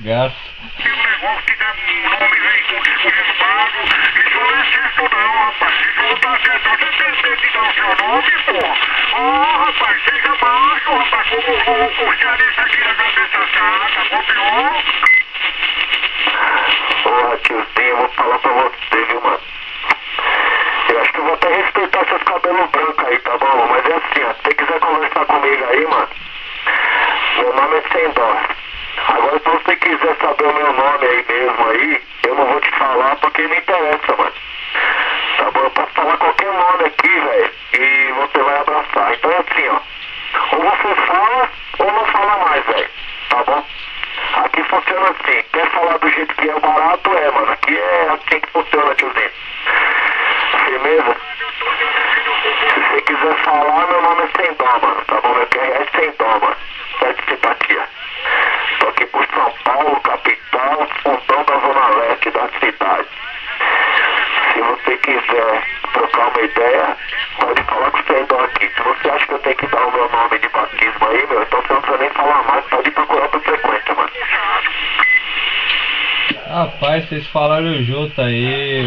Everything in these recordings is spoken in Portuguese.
bagaço. Tem um negócio que dá nome, vem com risco de estado. Isso não é certo não, rapaz. Isso não tá certo. Você tem que dar o seu nome, pô. Rapaz, seja macho, rapaz. Como o cearense aqui na cabeça chata, copiou. Tiozinho, eu vou falar pra você, viu, mano? Eu acho que eu vou até respeitar seus cabelos brancos aí, tá bom? Mas é assim, ó, se você quiser conversar comigo aí, mano, meu nome é Sem Dó. Agora, se você quiser saber o meu nome aí mesmo aí, eu não vou te falar porque não interessa, mano. Tá bom? Eu posso falar qualquer nome aqui, velho, e você vai abraçar. Então é assim, ó, ou você fala ou não fala mais, velho, tá bom? Aqui funciona assim, quer falar do jeito que é barato, mano, aqui é assim que funciona, tiozinho. Firmeza? Se você quiser falar, meu nome é Sem Dó, mano, tá bom? Meu QR é Sem Dó, mano, só de simpatia. Tô aqui por São Paulo, capital, fundão da zona leste da cidade. Se você quiser trocar uma ideia, pode falar com o Sem Dó aqui. Se você acha que eu tenho que dar o meu nome de batismo aí, meu, então você não precisa nem falar mais, pode procurar outra frequência, mano. Rapaz, vocês falaram junto aí,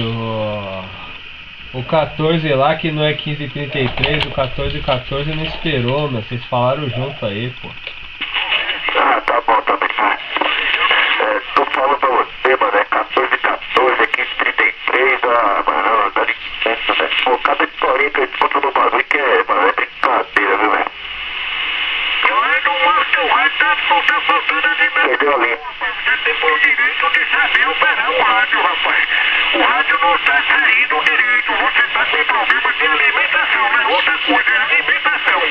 o 14 lá que não é 15h33, o 14h14 não esperou, meu. Vocês falaram junto aí, pô. Tá bom, tá bem. Tô falando pra você, mano, é 14h14, é 15h33, mano, dá licença, velho. Pô, cada historinha que eu encontro no bagulho que mano, é brincadeira, viu, velho? Perdeu a linha. Você tem por direito de saber operar o rádio, rapaz. O rádio não está saindo direito. Você está com problema de alimentação, não é outra coisa, é alimentação.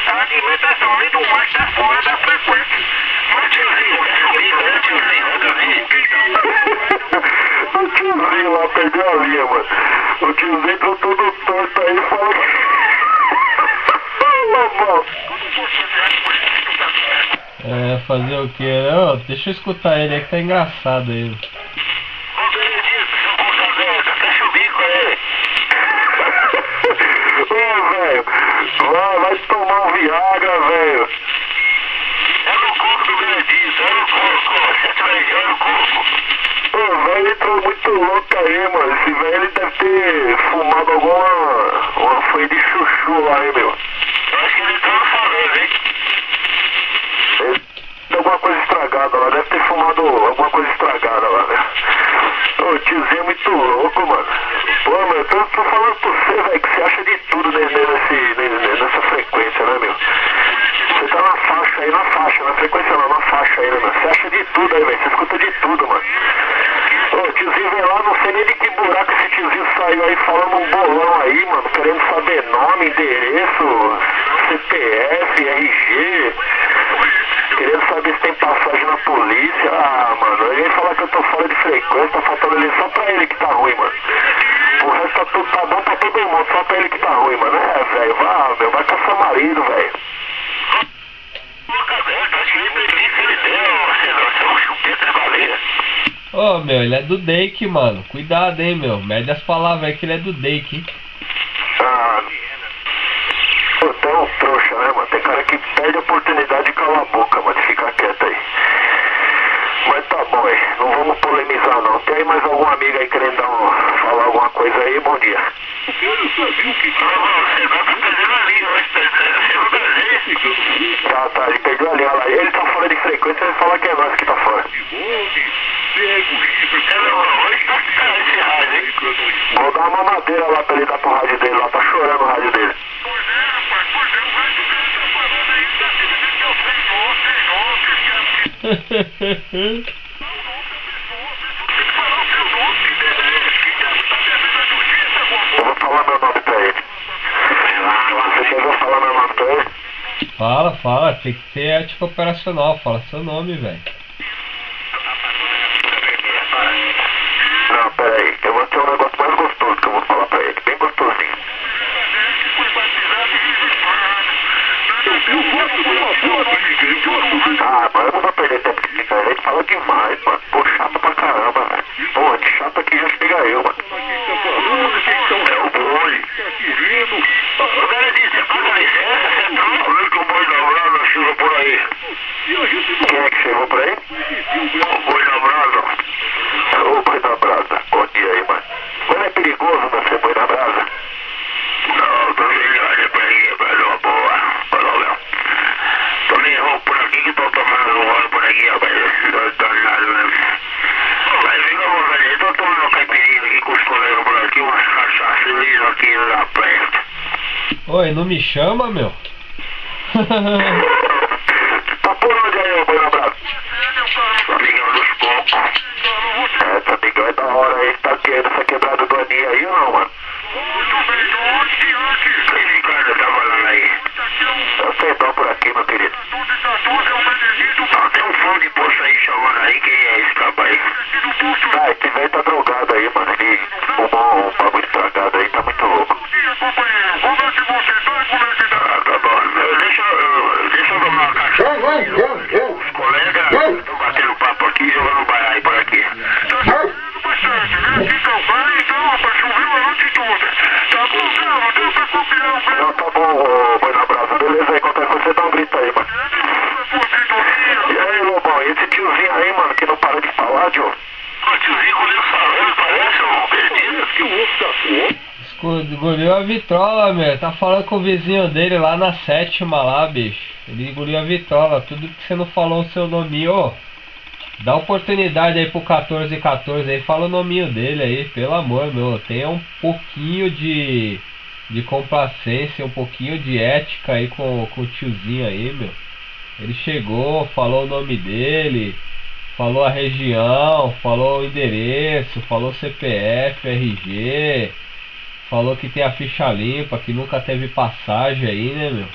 A alimentação, além do mais, está fora da frequência. Mas tiozinho, o tiozinho lá perdeu a linha, mano. O tiozinho tá todo torto aí e fala que... Fazer o que? Deixa eu escutar ele aí que tá engraçado aí. Fecha o bico aí. Ô, velho, vai tomar um Viagra, velho. é no corpo do Benedito, é no corpo. Você tá ligando o corpo. O velho entrou muito louco aí, mano. Esse velho ele deve ter fumado uma folha de chuchu lá, hein, meu. Eu acho que ele tá falando, hein? Alguma coisa estragada lá, deve ter fumado alguma coisa estragada lá, né? Ô, tiozinho é muito louco, mano. Pô, meu, eu tô falando pra você, velho, que você acha de tudo nessa frequência, né, meu? Você tá na frequência não, na faixa aí, né, meu? Você acha de tudo aí, velho, você escuta de tudo, mano. Ô, o tiozinho vem lá, não sei nem de que buraco esse tiozinho saiu aí falando um bolão aí, mano, querendo saber nome, endereço, CPF, RG... Querendo saber se tem passagem na polícia. Mano, ele falar que eu tô fora de frequência, tá faltando ele só pra ele que tá ruim, mano. O resto tá tudo tá bom pra todo mundo, só pra ele que tá ruim, mano. Velho, vai caçar marido, velho. Ô, meu, ele é do Dake, mano. Cuidado, hein, meu. Mede as palavras aí que ele é do Dake, hein. Você é um trouxa, né, mano? Tem cara que perde a oportunidade de calar a boca, mano, de ficar quieto aí. Mas tá bom, aí. Não vamos polemizar, não. Tem aí mais algum amigo aí querendo falar alguma coisa aí? Bom dia. Eu quero saber o que você vai perdendo a linha, Tá, ele perdeu a linha lá. Ele tá fora de frequência, ele fala que é nós que tá fora. Vou dar uma madeira lá pra ele dar pro rádio dele lá, tá chorando o rádio dele. Eu vou falar meu nome pra ele. Você quer ver falar meu nome pra ele? Fala, tem que ter ética operacional, fala seu nome, velho. Não, pera aí, eu vou ter um negócio mais gostoso que eu vou falar pra ele, bem gostosinho. Mas eu não vou perder tempo de ficar, ele fala demais, mano. Pô, chato pra caramba, velho. Pô, de chato aqui já chega eu, mano. É o boi. O cara disse, paga licença, você entrou? Olha que o boi da hora chega por aí. Quem é que chegou por aí? Boi na brasa. Ô, boi na brasa. Bom dia aí, mano. Mas não é perigoso você boi na brasa? Não, tô ligado por aqui, velho. Boa. Falou, meu. Tô meio rouco por aqui que tô tomando um óleo por aqui, rapaz. Tô danado, né? Mas fica à vontade aí. Tô tomando uma caipirinha aqui com os colegas por aqui, umas cachaças aqui na praia. Oi, não me chama, meu? Tá por onde aí, boi na brasa? Amigão dos cocos. Essa amigão é da hora aí. Tá querendo essa quebrada do aninho aí ou não, mano? Esse cara tá falando aí. Eu sei não por aqui, meu querido. Ah, tem um fundo de poço aí chamando aí. Quem é esse cabo aí? Ah, esse velho tá drogado aí, mano. Ele fumou um bagulho estragado aí. Tá muito louco. Ah, tá bom. Deixa eu tomar uma cachaça. Os colegas estão batendo papo aqui e jogando baralho por aqui. Não, tá bom, boi na brasa. Beleza aí, qualquer coisa você dá um grito aí, mano. E aí, Lobão, esse tiozinho aí, mano, que não para de falar, tio? O tiozinho com ele falando, parece um perdido. Que louco da Engoliu a vitrola, meu. Tá falando com o vizinho dele lá na 7ª lá, bicho. Ele engoliu a vitrola. Tudo que você não falou o seu nominho, ô. Dá oportunidade aí pro 1414 aí. Fala o nominho dele aí, pelo amor, meu. Tenha um pouquinho de complacência, um pouquinho de ética aí com o tiozinho aí, meu. Ele chegou, falou o nome dele, falou a região, falou o endereço, falou CPF, RG. Falou que tem a ficha limpa, que nunca teve passagem aí, né, meu?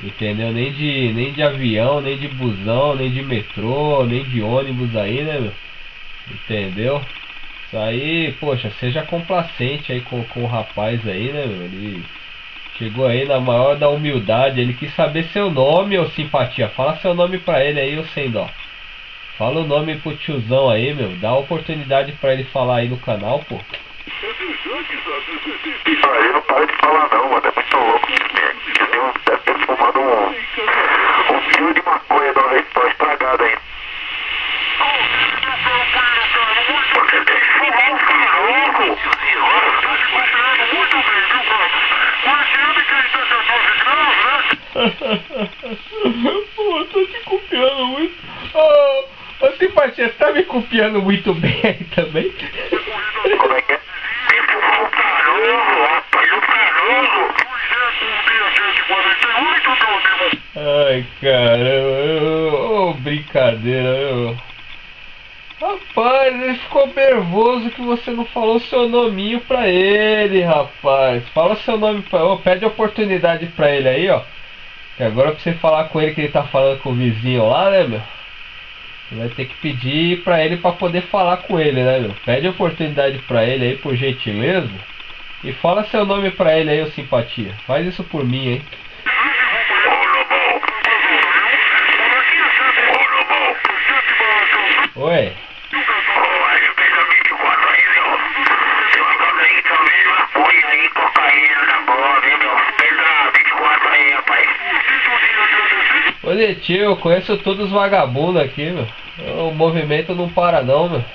Entendeu? Nem de avião, nem de busão, nem de metrô, nem de ônibus aí, né, meu? Entendeu? Isso aí, poxa, seja complacente aí com o rapaz aí, né, meu? Ele chegou aí na maior da humildade, ele quis saber seu nome, ô simpatia. Fala seu nome pra ele aí, ô sem dó. Fala o nome pro tiozão aí, meu. Dá oportunidade pra ele falar aí no canal, pô. Ah, ele não para de falar não, mano. É muito louco. Deve ter fumado um fio de maconha de uma vez só estragado aí. Você tem que fumar um caroco. Pô, tô te copiando muito. Ô, simpatia, você tá me copiando muito bem aí também? Como é que é? Tem que fumar um caroco, rapaz. Um caroco. Ai, caramba. Ô, brincadeira, Rapaz, ele ficou nervoso que você não falou seu nominho pra ele, rapaz. Fala seu nome pra ele. Pede oportunidade pra ele aí, ó. Que agora pra você falar com ele que ele tá falando com o vizinho lá, né, meu? Você vai ter que pedir pra ele pra poder falar com ele, né, meu? Pede oportunidade pra ele aí, por gentileza. E fala seu nome pra ele aí, ô simpatia. Faz isso por mim, hein? Oi. Ô tio, eu conheço todos os vagabundos aqui, meu. O movimento não para não, meu.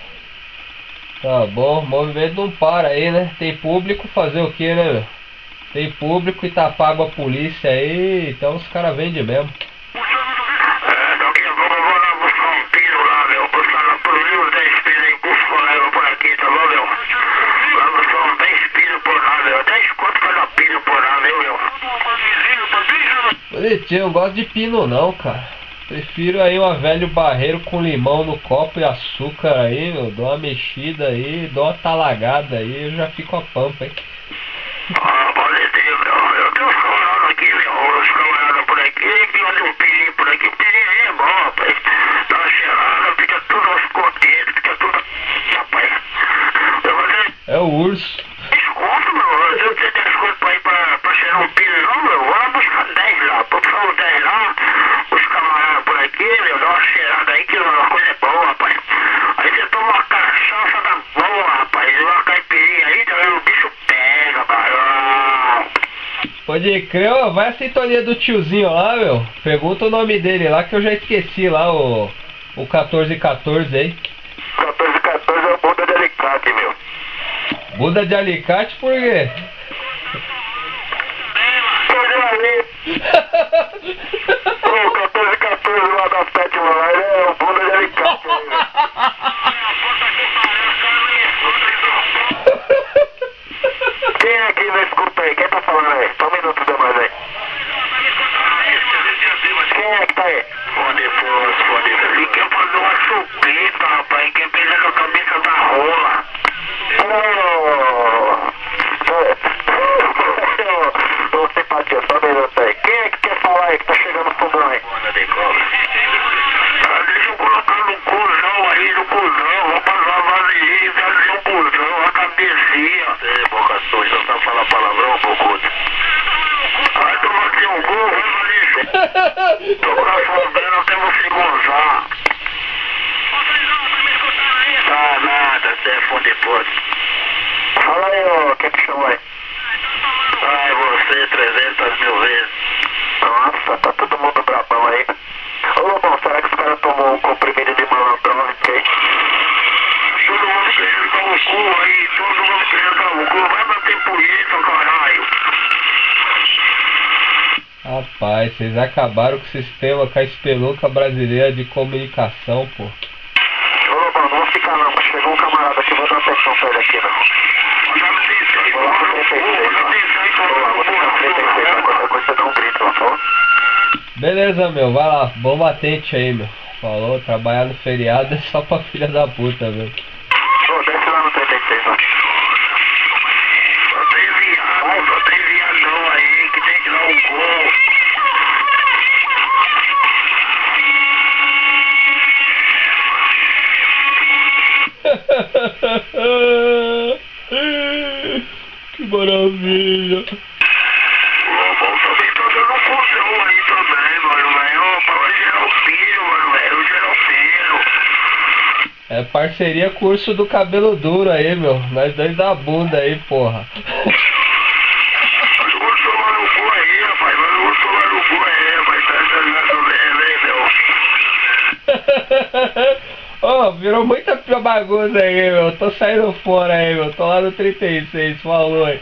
Tá bom, o movimento não para aí, né? Tem público, fazer o que, né, meu? Tem público e tá pago a polícia aí, então os caras vendem mesmo. Tio, eu não gosto de pino não, cara. Prefiro aí uma velho barreiro com limão no copo e açúcar aí, meu. Dou uma mexida aí, dou uma talagada aí, eu já fico a pampa, hein. Ah, boletinho, meu. Eu tenho uns camaradas aqui, meu. Os camaradas por aqui, que olha um pirinho por aqui. Pirinho é bom, rapaz. Dá uma cheirada, fica tudo aos contentes, fica tudo... Rapaz. Eu vou dizer... É o urso. Desconto, meu. Eu não tenho desconto pra ir pra cheirar um pirinho, não, meu. Vou lá buscar 10 lá. Pra buscar os 10 lá, os camaradas por aqui, meu. Dá uma cheirada aí, que uma coisa é boa, rapaz. Aí você toma uma cachaça da boa, rapaz. E uma caipirinha aí, também o bicho pega, barão. Pode crer, ó, vai a sintonia do tiozinho lá, meu. Pergunta o nome dele lá que eu já esqueci lá, o o 1414 aí. 1414 é o bunda de alicate, meu. Bunda de alicate por quê? Perdeu ali. O 1414 lá da sétima lá, ele é o bunda de alicate aí, meu. Quem é que não escuta aí? Quem tá falando aí? Só um minuto demais aí. Quem é que tá aí? Fode. Ele quer fazer uma chupeta, rapaz. Quer pegar com a cabeça da rola. Ô, simpatia, só um minuto aí. Quem é que quer falar aí que tá chegando no fundão aí? Deixa eu colocar no cuzão aí, no cuzão. Vou passar a vasilhinha, fazer um cuzão, a cabecinha. Ei, boca suja, não tá falando palavrão, bocudo. Vai tomar aqui um gol, vai, Maurício. Tô com a favela até você gozar. Tá nada, você é fundo poço. Fala aí, ô, quem que chamou aí? Ai, você 300 mil vezes. Nossa, tá todo mundo brabão aí. Ô, Lobão, será que os caras tomou um comprimido de malandrovski aí? Todo mundo querendo dar um cu aí, todo mundo querendo dar um cu. Vai bater punheta, caralho. Rapaz, vocês acabaram com o sistema com a espeluca brasileira de comunicação, pô. Ô, Lobão, não vou ficar não, mas chegou um camarada aqui, vou dar atenção pra ele aqui, não. Vou lá pro 36, ó. Vou lá, vou ficar no 36, qualquer coisa você dá um grito, ó, falou? Beleza, meu, vai lá, bom batente aí, meu. Falou, trabalhar no feriado é só pra filha da puta, meu. Ô, desce lá no 36, ó. Só tem viadão aí que tem que dar um gol. Que maravilha. Lobão também tá dando um cuzão aí também, mano, velho. Opa, vai gerar o filho, mano, velho. Gerar o filho. É parceria curso do cabelo duro aí, meu. Nós dois da bunda aí, porra. Mas vou tomar no cu aí, rapaz. Mas vou tomar no cu aí, rapaz. Tá ligado mesmo, hein, meu? Ô, virou muita bagunça aí, meu. Tô saindo fora aí, meu. Tô lá no 36, falou aí.